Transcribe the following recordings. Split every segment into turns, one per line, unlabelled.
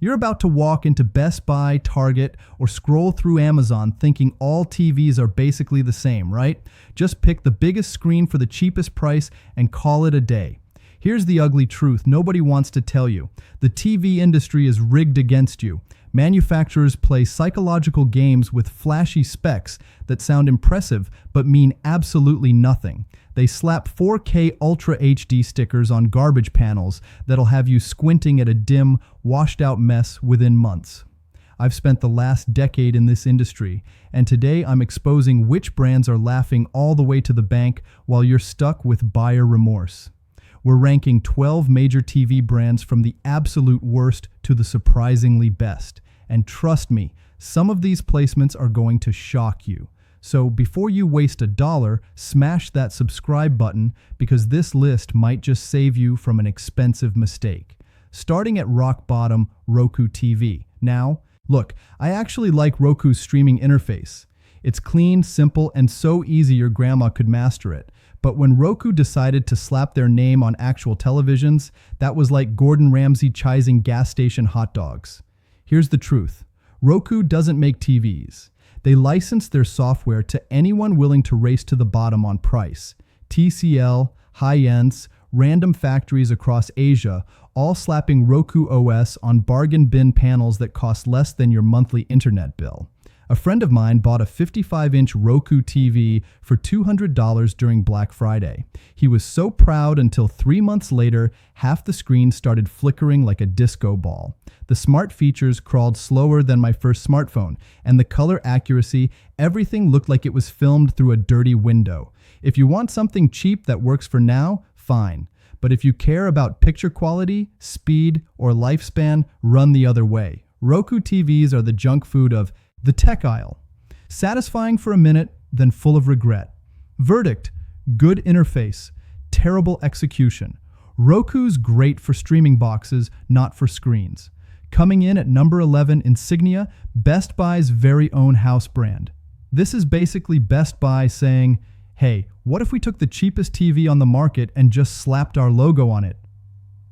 You're about to walk into Best Buy, Target, or scroll through Amazon thinking all TVs are basically the same, right? Just pick the biggest screen for the cheapest price and call it a day. Here's the ugly truth nobody wants to tell you. The TV industry is rigged against you. Manufacturers play psychological games with flashy specs that sound impressive but mean absolutely nothing. They slap 4K Ultra HD stickers on garbage panels that'll have you squinting at a dim, washed-out mess within months. I've spent the last decade in this industry, and today I'm exposing which brands are laughing all the way to the bank while you're stuck with buyer remorse. We're ranking 12 major TV brands from the absolute worst to the surprisingly best. And trust me, some of these placements are going to shock you. So before you waste $1, smash that subscribe button because this list might just save you from an expensive mistake. Starting at rock bottom, Roku TV. Now, look, I actually like Roku's streaming interface. It's clean, simple, and so easy your grandma could master it. But when Roku decided to slap their name on actual televisions, that was like Gordon Ramsay chasing gas station hot dogs. Here's the truth. Roku doesn't make TVs. They license their software to anyone willing to race to the bottom on price. TCL, Hisense, random factories across Asia, all slapping Roku OS on bargain bin panels that cost less than your monthly internet bill. A friend of mine bought a 55-inch Roku TV for $200 during Black Friday. He was so proud until 3 months later, half the screen started flickering like a disco ball. The smart features crawled slower than my first smartphone, and the color accuracy, everything looked like it was filmed through a dirty window. If you want something cheap that works for now, fine. But if you care about picture quality, speed, or lifespan, run the other way. Roku TVs are the junk food of the tech aisle. Satisfying for a minute, then full of regret. Verdict: good interface, terrible execution. Roku's great for streaming boxes, not for screens. Coming in at number 11, Insignia, Best Buy's very own house brand. This is basically Best Buy saying, hey, what if we took the cheapest TV on the market and just slapped our logo on it?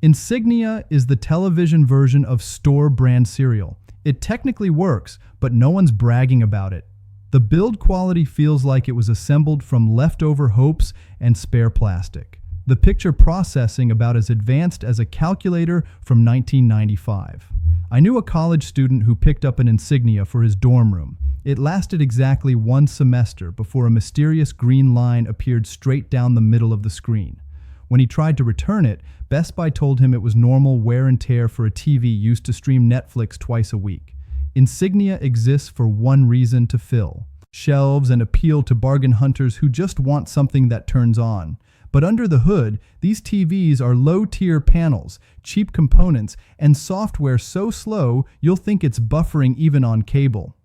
Insignia is the television version of store brand cereal. It technically works, but no one's bragging about it. The build quality feels like it was assembled from leftover hopes and spare plastic. The picture processing about as advanced as a calculator from 1995. I knew a college student who picked up an Insignia for his dorm room. It lasted exactly 1 semester before a mysterious green line appeared straight down the middle of the screen. When he tried to return it, Best Buy told him it was normal wear and tear for a TV used to stream Netflix twice a week. Insignia exists for one reason: to fill shelves and appeal to bargain hunters who just want something that turns on. But under the hood, these TVs are low-tier panels, cheap components, and software so slow you'll think it's buffering even on cable.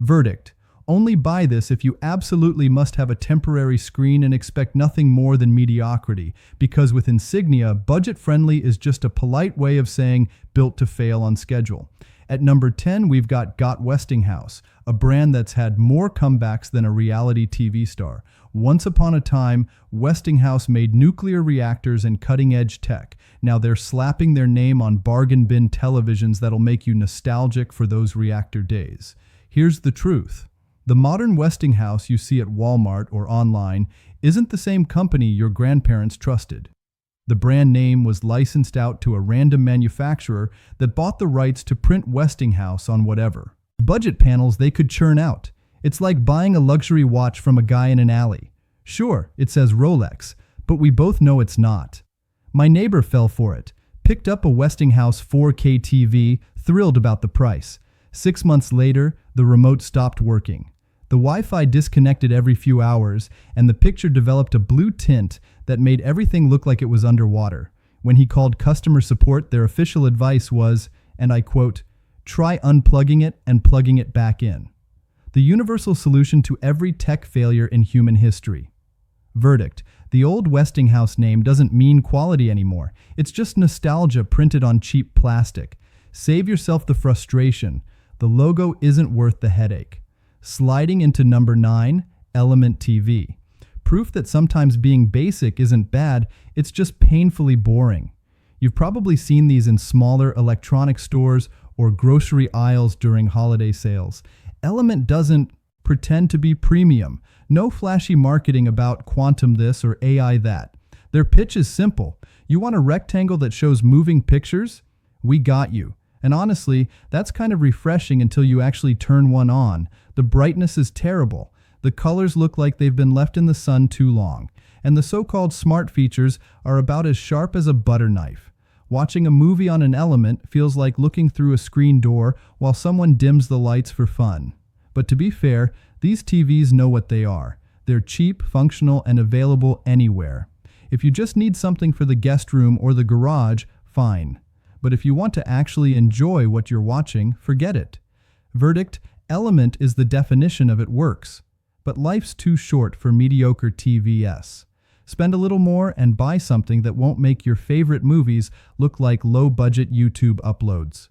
Verdict: only buy this if you absolutely must have a temporary screen and expect nothing more than mediocrity, because with Insignia, budget-friendly is just a polite way of saying built to fail on schedule. At number 10, we've got Westinghouse, a brand that's had more comebacks than a reality TV star. Once upon a time, Westinghouse made nuclear reactors and cutting-edge tech. Now they're slapping their name on bargain bin televisions that'll make you nostalgic for those reactor days. Here's the truth. The modern Westinghouse you see at Walmart or online isn't the same company your grandparents trusted. The brand name was licensed out to a random manufacturer that bought the rights to print Westinghouse on whatever budget panels they could churn out. It's like buying a luxury watch from a guy in an alley. Sure, it says Rolex, but we both know it's not. My neighbor fell for it, picked up a Westinghouse 4K TV, thrilled about the price. 6 months later, the remote stopped working. The Wi-Fi disconnected every few hours, and the picture developed a blue tint that made everything look like it was underwater. When he called customer support, their official advice was, and I quote, "Try unplugging it and plugging it back in." The universal solution to every tech failure in human history. Verdict: the old Westinghouse name doesn't mean quality anymore. It's just nostalgia printed on cheap plastic. Save yourself the frustration. The logo isn't worth the headache. Sliding into number 9, Element TV. Proof that sometimes being basic isn't bad, it's just painfully boring. You've probably seen these in smaller electronic stores or grocery aisles during holiday sales. Element doesn't pretend to be premium. No flashy marketing about quantum this or AI that. Their pitch is simple. You want a rectangle that shows moving pictures? We got you. And honestly, that's kind of refreshing until you actually turn one on. The brightness is terrible. The colors look like they've been left in the sun too long. And the so-called smart features are about as sharp as a butter knife. Watching a movie on an Element feels like looking through a screen door while someone dims the lights for fun. But to be fair, these TVs know what they are. They're cheap, functional, and available anywhere. If you just need something for the guest room or the garage, fine. But if you want to actually enjoy what you're watching, forget it. Verdict: Element is the definition of it works. But life's too short for mediocre TVs. Spend a little more and buy something that won't make your favorite movies look like low-budget YouTube uploads.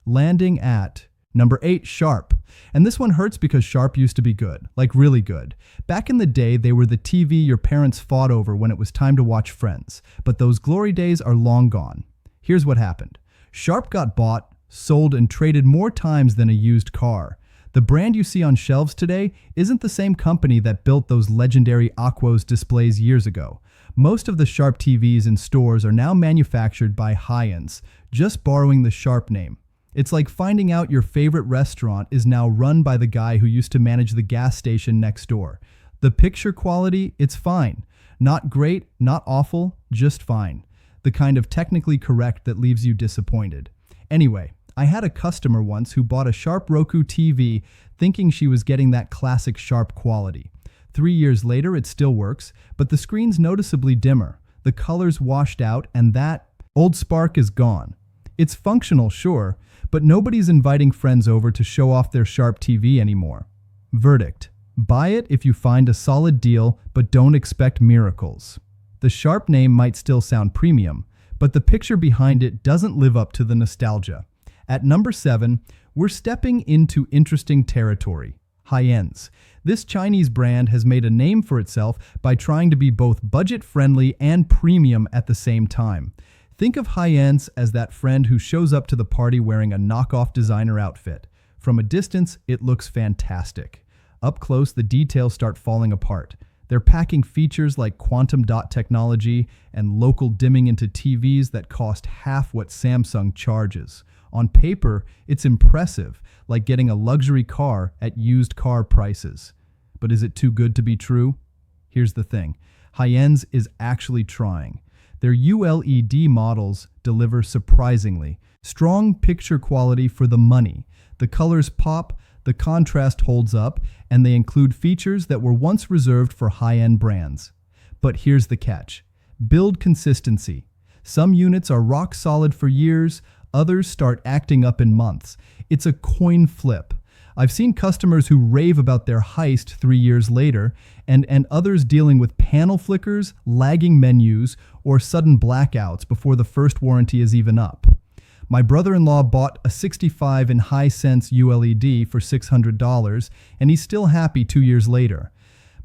Landing at number 8, Sharp. And this one hurts because Sharp used to be good, like really good. Back in the day, they were the TV your parents fought over when it was time to watch Friends. But those glory days are long gone. Here's what happened. Sharp got bought, sold, and traded more times than a used car. The brand you see on shelves today isn't the same company that built those legendary Aquos displays years ago. Most of the Sharp TVs in stores are now manufactured by Hisense, just borrowing the Sharp name. It's like finding out your favorite restaurant is now run by the guy who used to manage the gas station next door. The picture quality, it's fine. Not great, not awful, just fine. The kind of technically correct that leaves you disappointed. Anyway, I had a customer once who bought a Sharp Roku TV thinking she was getting that classic Sharp quality. 3 years later, it still works, but the screen's noticeably dimmer. The color's washed out, and that old spark is gone. It's functional, sure, but nobody's inviting friends over to show off their Sharp TV anymore. Verdict: buy it if you find a solid deal, but don't expect miracles. The Sharp name might still sound premium, but the picture behind it doesn't live up to the nostalgia. At number 7, we're stepping into interesting territory. Hisense. This Chinese brand has made a name for itself by trying to be both budget-friendly and premium at the same time. Think of Hisense as that friend who shows up to the party wearing a knockoff designer outfit. From a distance, it looks fantastic. Up close, the details start falling apart. They're packing features like quantum dot technology and local dimming into TVs that cost half what Samsung charges. On paper, it's impressive, like getting a luxury car at used car prices. But is it too good to be true? Here's the thing. Hisense is actually trying. Their OLED models deliver surprisingly strong picture quality for the money. The colors pop, the contrast holds up, and they include features that were once reserved for high-end brands. But here's the catch. Build consistency. Some units are rock solid for years, others start acting up in months. It's a coin flip. I've seen customers who rave about their heist 3 years later, and others dealing with panel flickers, lagging menus, or sudden blackouts before the first warranty is even up. My brother-in-law bought a 65 in Hisense OLED for $600, and he's still happy 2 years later.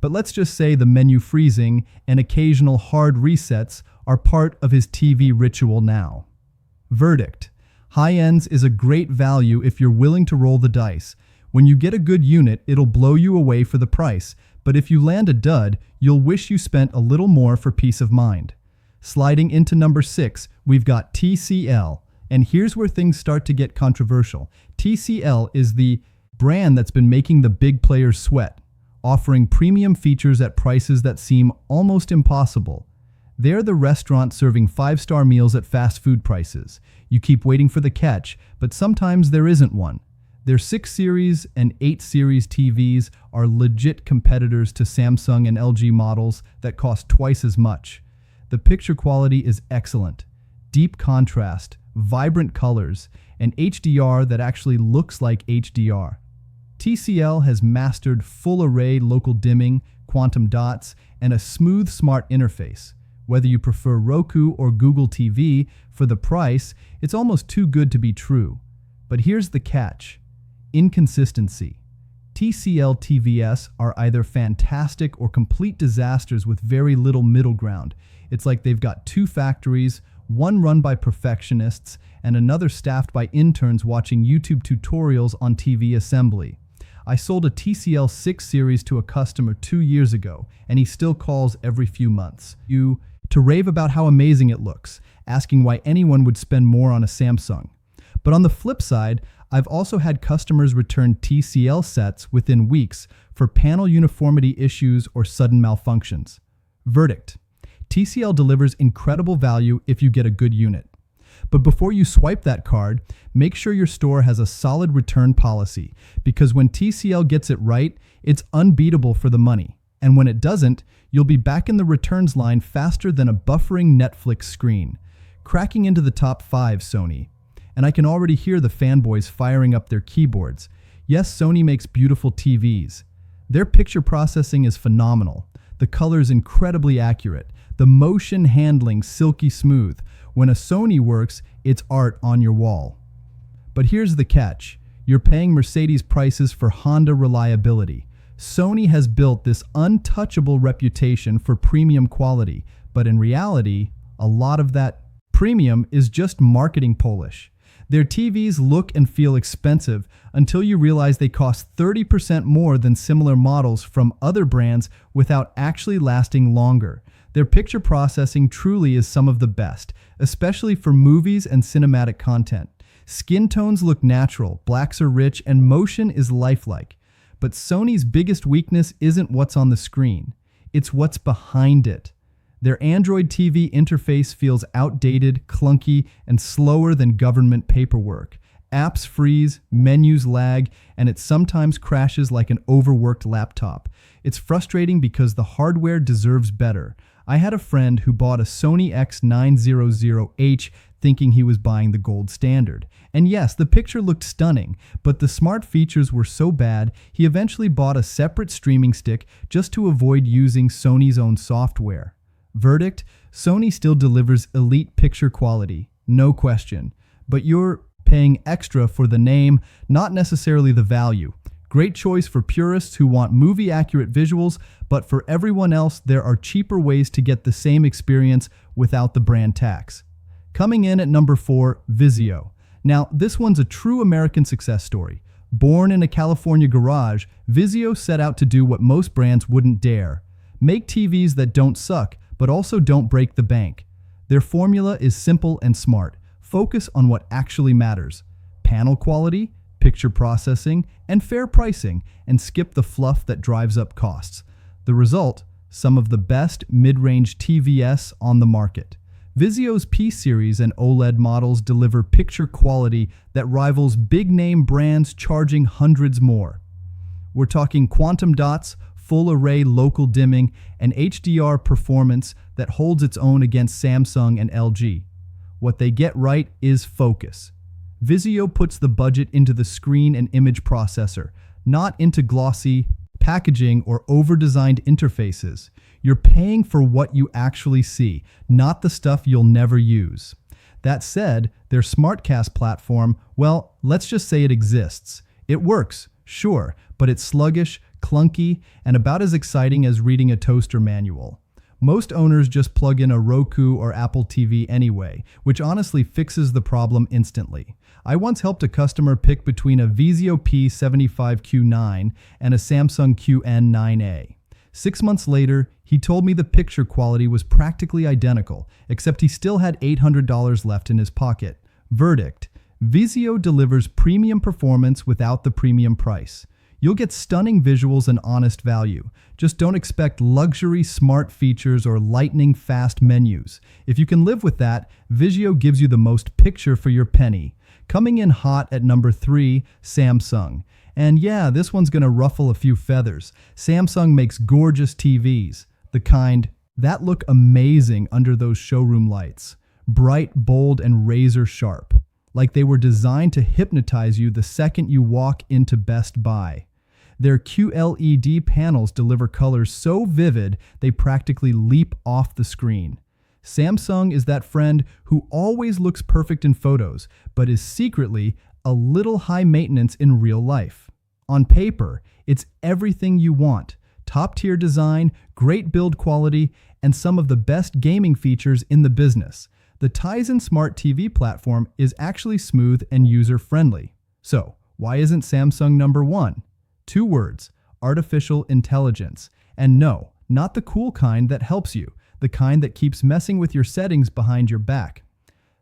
But let's just say the menu freezing and occasional hard resets are part of his TV ritual now. Verdict: Hisense is a great value if you're willing to roll the dice. When you get a good unit, it'll blow you away for the price, but if you land a dud, you'll wish you spent a little more for peace of mind. Sliding into number 6, we've got TCL. And here's where things start to get controversial. TCL is the brand that's been making the big players sweat, offering premium features at prices that seem almost impossible. They're the restaurant serving 5-star meals at fast food prices. You keep waiting for the catch, but sometimes there isn't one. Their 6 Series and 8 Series TVs are legit competitors to Samsung and LG models that cost twice as much. The picture quality is excellent. Deep contrast, vibrant colors, and HDR that actually looks like HDR. TCL has mastered full-array local dimming, quantum dots, and a smooth, smart interface. Whether you prefer Roku or Google TV, for the price, it's almost too good to be true. But here's the catch: inconsistency. TCL TVs are either fantastic or complete disasters with very little middle ground. It's like they've got 2 factories, one run by perfectionists and another staffed by interns watching YouTube tutorials on TV assembly. I sold a TCL 6 series to a customer 2 years ago, and he still calls every few months. To rave about how amazing it looks, asking why anyone would spend more on a Samsung. But on the flip side, I've also had customers return TCL sets within weeks for panel uniformity issues or sudden malfunctions. Verdict: TCL delivers incredible value if you get a good unit. But before you swipe that card, make sure your store has a solid return policy, because when TCL gets it right, it's unbeatable for the money. And when it doesn't, you'll be back in the returns line faster than a buffering Netflix screen. Cracking into the top 5, Sony. And I can already hear the fanboys firing up their keyboards. Yes, Sony makes beautiful TVs. Their picture processing is phenomenal. The color's incredibly accurate. The motion handling silky smooth. When a Sony works, it's art on your wall. But here's the catch. You're paying Mercedes prices for Honda reliability. Sony has built this untouchable reputation for premium quality, but in reality, a lot of that premium is just marketing polish. Their TVs look and feel expensive until you realize they cost 30% more than similar models from other brands without actually lasting longer. Their picture processing truly is some of the best, especially for movies and cinematic content. Skin tones look natural, blacks are rich, and motion is lifelike. But Sony's biggest weakness isn't what's on the screen. It's what's behind it. Their Android TV interface feels outdated, clunky, and slower than government paperwork. Apps freeze, menus lag, and it sometimes crashes like an overworked laptop. It's frustrating because the hardware deserves better. I had a friend who bought a Sony X900H thinking he was buying the gold standard. And yes, the picture looked stunning, but the smart features were so bad, he eventually bought a separate streaming stick just to avoid using Sony's own software. Verdict: Sony still delivers elite picture quality, no question. But you're paying extra for the name, not necessarily the value. Great choice for purists who want movie-accurate visuals, but for everyone else, there are cheaper ways to get the same experience without the brand tax. Coming in at number 4, Vizio. Now, this one's a true American success story. Born in a California garage, Vizio set out to do what most brands wouldn't dare. Make TVs that don't suck, but also don't break the bank. Their formula is simple and smart. Focus on what actually matters: panel quality, picture processing, and fair pricing, and skip the fluff that drives up costs. The result: some of the best mid-range TVs on the market. Vizio's P-Series and OLED models deliver picture quality that rivals big-name brands charging hundreds more. We're talking quantum dots, full-array local dimming, and HDR performance that holds its own against Samsung and LG. What they get right is focus. Vizio puts the budget into the screen and image processor, not into glossy packaging or over-designed interfaces. You're paying for what you actually see, not the stuff you'll never use. That said, their SmartCast platform, well, let's just say it exists. It works, sure, but it's sluggish, clunky, and about as exciting as reading a toaster manual. Most owners just plug in a Roku or Apple TV anyway, which honestly fixes the problem instantly. I once helped a customer pick between a Vizio P75Q9 and a Samsung QN9A. 6 months later, he told me the picture quality was practically identical, except he still had $800 left in his pocket. Verdict: Vizio delivers premium performance without the premium price. You'll get stunning visuals and honest value. Just don't expect luxury smart features or lightning fast menus. If you can live with that, Vizio gives you the most picture for your penny. Coming in hot at number 3, Samsung. And yeah, this one's gonna ruffle a few feathers. Samsung makes gorgeous TVs, the kind that look amazing under those showroom lights. Bright, bold, and razor sharp. Like they were designed to hypnotize you the second you walk into Best Buy. Their QLED panels deliver colors so vivid they practically leap off the screen. Samsung is that friend who always looks perfect in photos, but is secretly a little high maintenance in real life. On paper, it's everything you want: top-tier design, great build quality, and some of the best gaming features in the business. The Tizen Smart TV platform is actually smooth and user-friendly. So, why isn't Samsung number one? 2 words: artificial intelligence. And no, not the cool kind that helps you, the kind that keeps messing with your settings behind your back.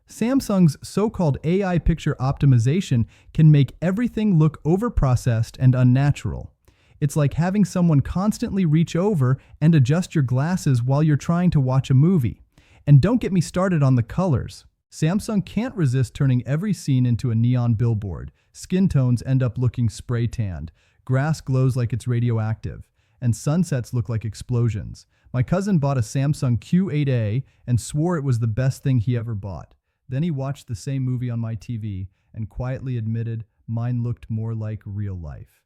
Samsung's so-called AI picture optimization can make everything look overprocessed and unnatural. It's like having someone constantly reach over and adjust your glasses while you're trying to watch a movie. And don't get me started on the colors. Samsung can't resist turning every scene into a neon billboard. Skin tones end up looking spray tanned. Grass glows like it's radioactive. And sunsets look like explosions. My cousin bought a Samsung Q8A and swore it was the best thing he ever bought. Then he watched the same movie on my TV and quietly admitted mine looked more like real life.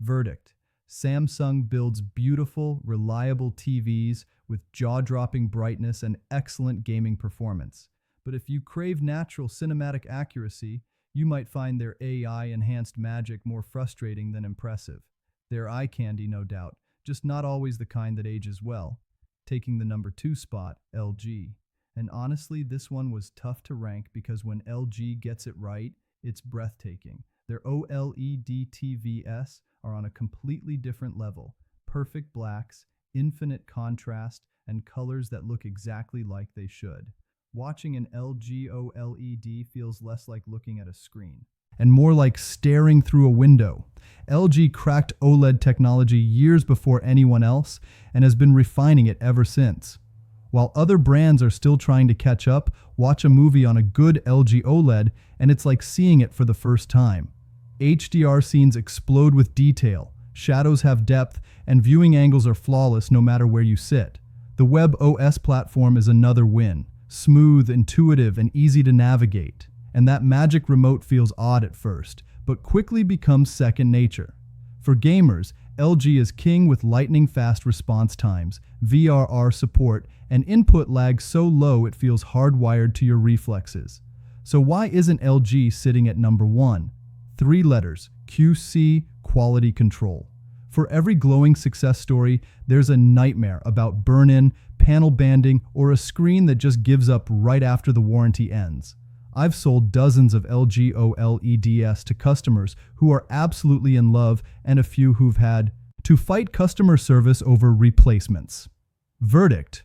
Verdict: Samsung builds beautiful, reliable TVs with jaw-dropping brightness and excellent gaming performance. But if you crave natural cinematic accuracy, you might find their AI-enhanced magic more frustrating than impressive. They're eye candy, no doubt, just not always the kind that ages well. Taking the number 2 spot, LG. And honestly, this one was tough to rank because when LG gets it right, it's breathtaking. Their OLED TVs are on a completely different level. Perfect blacks, infinite contrast, and colors that look exactly like they should. Watching an LG OLED feels less like looking at a screen and more like staring through a window. LG cracked OLED technology years before anyone else and has been refining it ever since. While other brands are still trying to catch up, watch a movie on a good LG OLED and it's like seeing it for the first time. HDR scenes explode with detail, shadows have depth, and viewing angles are flawless no matter where you sit. The WebOS platform is another win. Smooth, intuitive, and easy to navigate. And that magic remote feels odd at first, but quickly becomes second nature. For gamers, LG is king with lightning-fast response times, VRR support, and input lag so low it feels hardwired to your reflexes. So why isn't LG sitting at number 1? 3 letters: QC, quality control. For every glowing success story, there's a nightmare about burn-in, panel banding, or a screen that just gives up right after the warranty ends. I've sold dozens of LG OLEDs to customers who are absolutely in love and a few who've had to fight customer service over replacements. Verdict: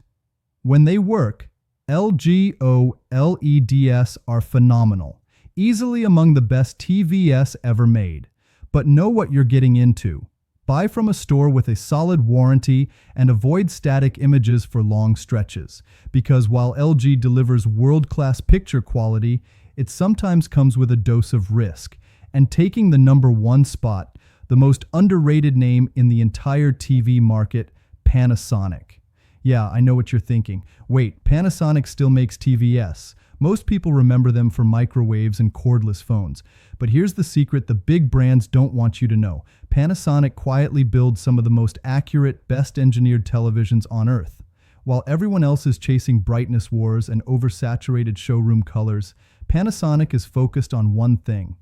when they work, LG OLEDs are phenomenal, easily among the best TVs ever made. But know what you're getting into. Buy from a store with a solid warranty and avoid static images for long stretches, because while LG delivers world-class picture quality, it sometimes comes with a dose of risk. And taking the number 1 spot, the most underrated name in the entire TV market, Panasonic. Yeah, I know what you're thinking. Wait, Panasonic still makes TVs. Most people remember them for microwaves and cordless phones. But here's the secret the big brands don't want you to know. Panasonic quietly builds some of the most accurate, best-engineered televisions on Earth. While everyone else is chasing brightness wars and oversaturated showroom colors, Panasonic is focused on one thing: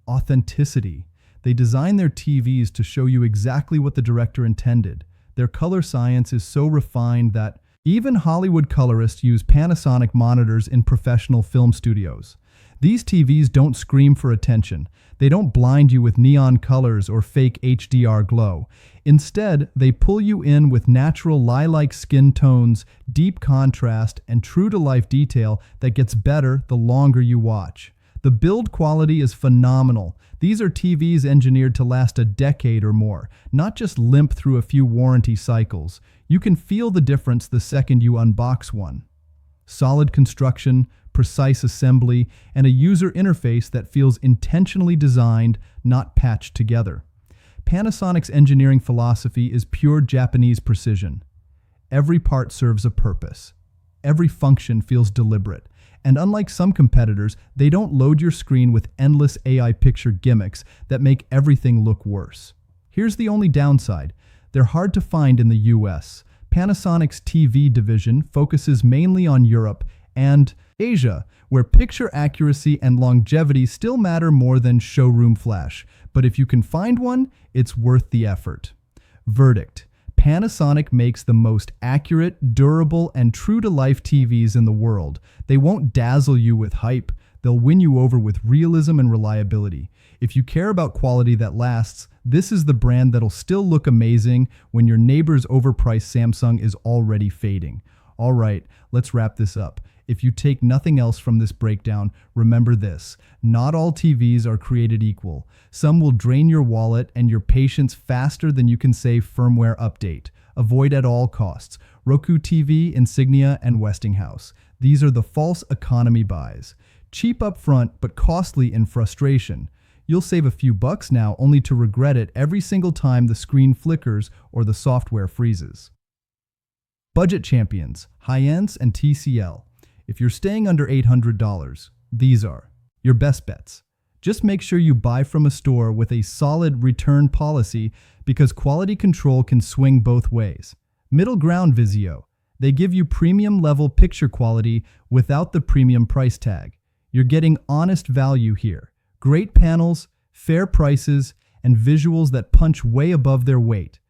authenticity. They design their TVs to show you exactly what the director intended. Their color science is so refined that even Hollywood colorists use Panasonic monitors in professional film studios. These TVs don't scream for attention. They don't blind you with neon colors or fake HDR glow. Instead, they pull you in with natural lilac skin tones, deep contrast, and true-to-life detail that gets better the longer you watch. The build quality is phenomenal. These are TVs engineered to last a decade or more, not just limp through a few warranty cycles. You can feel the difference the second you unbox one. Solid construction, precise assembly, and a user interface that feels intentionally designed, not patched together. Panasonic's engineering philosophy is pure Japanese precision. Every part serves a purpose. Every function feels deliberate. And unlike some competitors, they don't load your screen with endless AI picture gimmicks that make everything look worse. Here's the only downside: they're hard to find in the US. Panasonic's TV division focuses mainly on Europe and Asia, where picture accuracy and longevity still matter more than showroom flash. But if you can find one, it's worth the effort. Verdict: Panasonic makes the most accurate, durable, and true-to-life TVs in the world. They won't dazzle you with hype. They'll win you over with realism and reliability. If you care about quality that lasts, this is the brand that'll still look amazing when your neighbor's overpriced Samsung is already fading. All right, let's wrap this up. If you take nothing else from this breakdown, remember this: not all TVs are created equal. Some will drain your wallet and your patience faster than you can say firmware update. Avoid at all costs Roku TV, Insignia, and Westinghouse. These are the false economy buys. Cheap up front, but costly in frustration. You'll save a few bucks now, only to regret it every single time the screen flickers or the software freezes. Budget champions, Hisense and TCL. If you're staying under $800, these are your best bets. Just make sure you buy from a store with a solid return policy, because quality control can swing both ways. Middle ground, Vizio. They give you premium level picture quality without the premium price tag. You're getting honest value here. Great panels, fair prices, and visuals that punch way above their weight.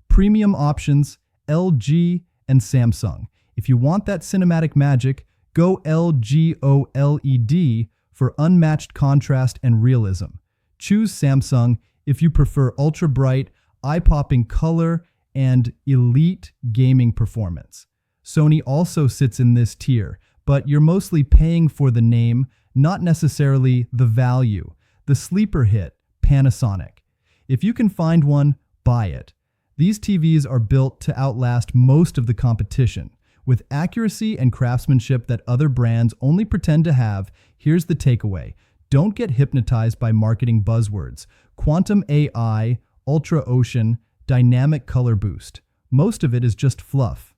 Premium options, LG and Samsung. If you want that cinematic magic, go LG OLED for unmatched contrast and realism. Choose Samsung if you prefer ultra-bright, eye-popping color and elite gaming performance. Sony also sits in this tier, but you're mostly paying for the name, not necessarily the value. The sleeper hit, Panasonic. If you can find one, buy it. These TVs are built to outlast most of the competition. With accuracy and craftsmanship that other brands only pretend to have, here's the takeaway. Don't get hypnotized by marketing buzzwords. Quantum AI, Ultra Ocean, Dynamic Color Boost. Most of it is just fluff.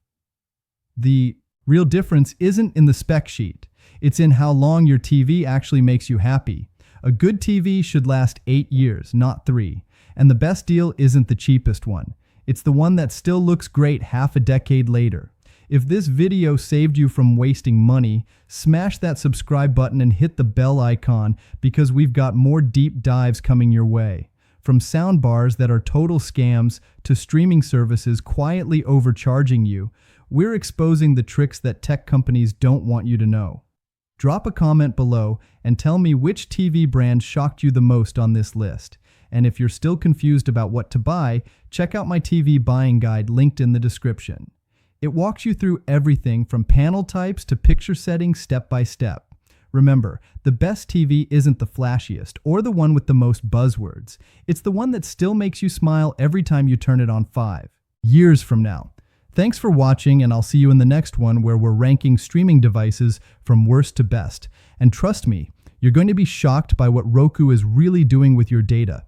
The real difference isn't in the spec sheet. It's in how long your TV actually makes you happy. A good TV should last 8 years, not 3. And the best deal isn't the cheapest one. It's the one that still looks great half a decade later. If this video saved you from wasting money, smash that subscribe button and hit the bell icon, because we've got more deep dives coming your way. From soundbars that are total scams to streaming services quietly overcharging you, we're exposing the tricks that tech companies don't want you to know. Drop a comment below and tell me which TV brand shocked you the most on this list. And if you're still confused about what to buy, check out my TV buying guide linked in the description. It walks you through everything from panel types to picture settings step by step. Remember, the best TV isn't the flashiest or the one with the most buzzwords. It's the one that still makes you smile every time you turn it on 5 years from now. Thanks for watching, and I'll see you in the next one, where we're ranking streaming devices from worst to best. And trust me, you're going to be shocked by what Roku is really doing with your data.